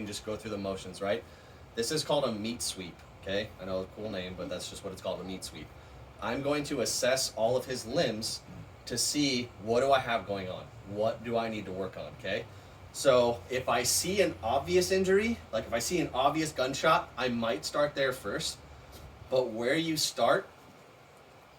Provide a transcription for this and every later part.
can just go through the motions, right? This is called a meat sweep, okay? I know a cool name, but that's just what it's called, a meat sweep. I'm going to assess all of his limbs to see what do I have going on? What do I need to work on, okay? So if I see an obvious injury, like if I see an obvious gunshot, I might start there first. But where you start,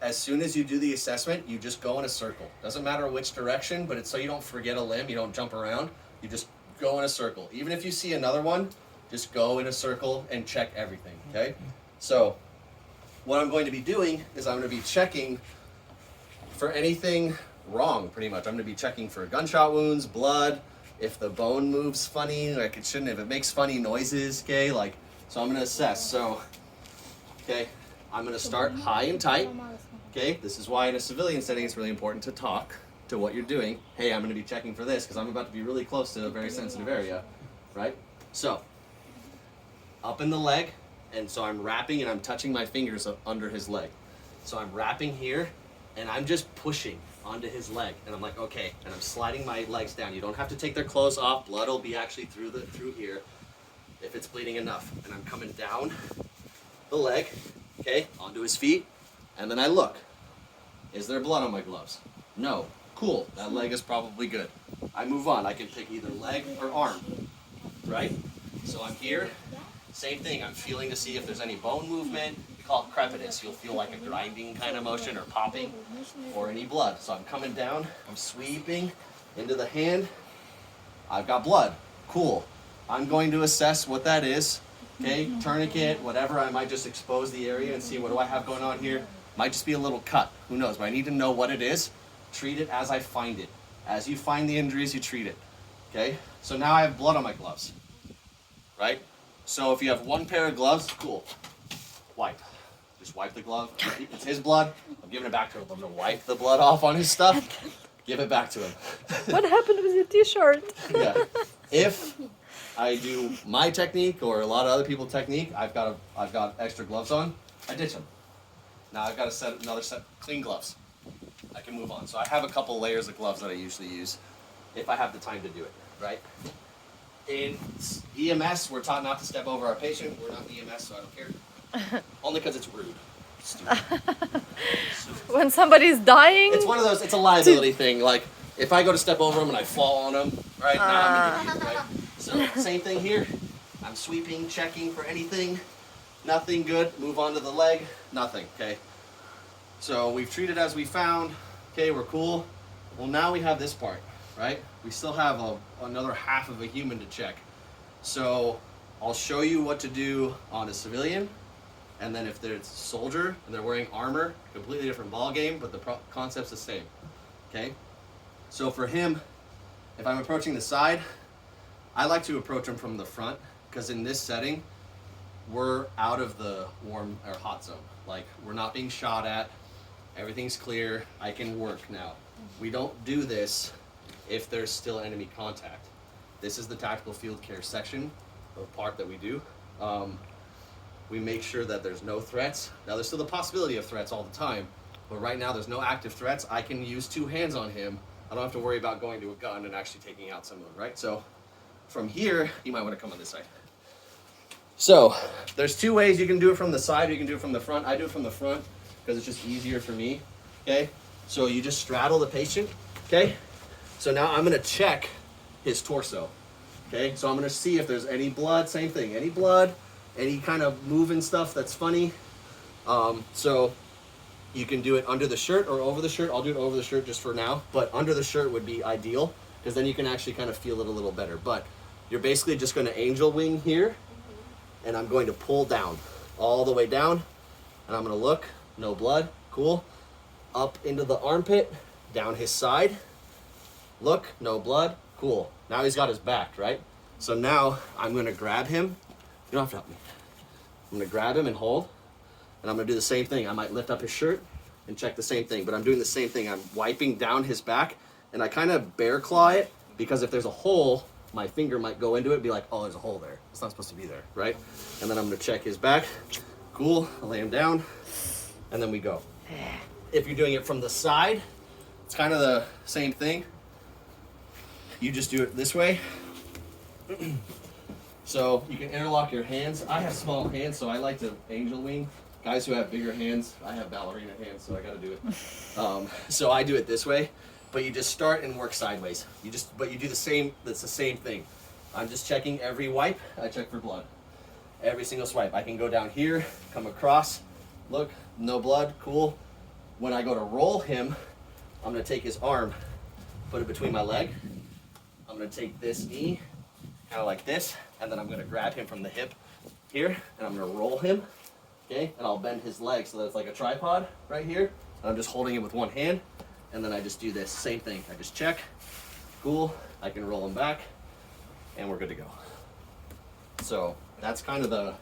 as soon as you do the assessment, you just go in a circle. Doesn't matter which direction, but it's so you don't forget a limb, you don't jump around. You just go in a circle. Even if you see another one, just go in a circle and check everything, okay? So what I'm going to be doing is I'm going to be checking for anything wrong, pretty much. I'm going to be checking for gunshot wounds, blood, if the bone moves funny, like it shouldn't, if it makes funny noises, okay? Like, so I'm going to assess. So, okay, I'm going to start high and tight, okay? This is why in a civilian setting it's really important to talk to what you're doing. Hey, I'm going to be checking for this because I'm about to be really close to a very sensitive area, right? So, up in the leg, and so I'm wrapping and I'm touching my fingers under his leg. So I'm wrapping here, and I'm just pushing onto his leg, and I'm like, okay, and I'm sliding my legs down. You don't have to take their clothes off. Blood will be actually through here if it's bleeding enough. And I'm coming down the leg, okay, onto his feet, and then I look. Is there blood on my gloves? No. Cool, that leg is probably good. I move on. I can pick either leg or arm, right? So I'm here, same thing. I'm feeling to see if there's any bone movement. We call it crepitus. You'll feel like a grinding kind of motion or popping or any blood. So I'm coming down, I'm sweeping into the hand. I've got blood. Cool. I'm going to assess what that is. Okay, tourniquet, whatever. I might just expose the area and see what do I have going on here. Might just be a little cut. Who knows? But I need to know what it is. Treat it as I find it. As you find the injuries, you treat it. Okay? So now I have blood on my gloves. Right? So if you have one pair of gloves, cool. Wipe. Just wipe the glove. It's his blood. I'm giving it back to him. I'm going to wipe the blood off on his stuff. Give it back to him. What happened with your t-shirt? Yeah. If I do my technique or a lot of other people's technique, I've got extra gloves on, I ditch them. Now I've got to set another set clean gloves. I can move on. So I have a couple layers of gloves that I usually use if I have the time to do it, right? In EMS, we're taught not to step over our patient. We're not EMS, so I don't care. Only because it's rude. Stupid. When somebody's dying? It's one of those, it's a liability thing. Like, if I go to step over them and I fall on them, right, now I'm an idiot, right? So, same thing here. I'm sweeping, checking for anything. Nothing good. Move on to the leg. Nothing, okay? So, we've treated as we found. Okay, we're cool. Well, now we have this part, right? We still have another half of a human to check. So, I'll show you what to do on a civilian. And then if there's a soldier and they're wearing armor, completely different ball game, but the concept's the same, okay? So for him, if I'm approaching the side, I like to approach him from the front because in this setting, we're out of the warm or hot zone. Like, we're not being shot at, everything's clear, I can work now. We don't do this if there's still enemy contact. This is the tactical field care section of part that we do. We make sure that there's no threats. Now, there's still the possibility of threats all the time, but right now there's no active threats. I can use two hands on him. I don't have to worry about going to a gun and actually taking out someone, right? So from here, you might want to come on this side. So there's two ways you can do it from the side, or you can do it from the front. I do it from the front because it's just easier for me, okay? So you just straddle the patient, okay? So now I'm gonna check his torso, okay? So I'm gonna see if there's any blood, same thing, any blood, any kind of moving stuff that's funny. So you can do it under the shirt or over the shirt. I'll do it over the shirt just for now, but under the shirt would be ideal because then you can actually kind of feel it a little better. But you're basically just going to angel wing here, and I'm going to pull down, all the way down, and I'm going to look, no blood, cool. Up into the armpit, down his side, look, no blood, cool. Now he's got his back, right? So now I'm going to grab him. You don't have to help me. I'm going to grab him and hold, and I'm going to do the same thing. I might lift up his shirt and check the same thing, but I'm doing the same thing. I'm wiping down his back, and I kind of bear claw it, because if there's a hole, my finger might go into it and be like, oh, there's a hole there. It's not supposed to be there, right? And then I'm going to check his back. Cool. I lay him down, and then we go. If you're doing it from the side, it's kind of the same thing. You just do it this way. So you can interlock your hands. I have small hands, so I like to angel wing. Guys who have bigger hands, I have ballerina hands, so I got to do it. So I do it this way, but you just start and work sideways. But you do the same. That's the same thing. I'm just checking every wipe. I check for blood. Every single swipe. I can go down here, come across, look, no blood, cool. When I go to roll him, I'm gonna take his arm, put it between my leg. I'm gonna take this knee, kind of like this, and then I'm gonna grab him from the hip here, and I'm gonna roll him, okay? And I'll bend his leg so that it's like a tripod right here. And I'm just holding it with one hand, and then I just do this, same thing. I just check, cool, I can roll him back, and we're good to go. So that's kind of the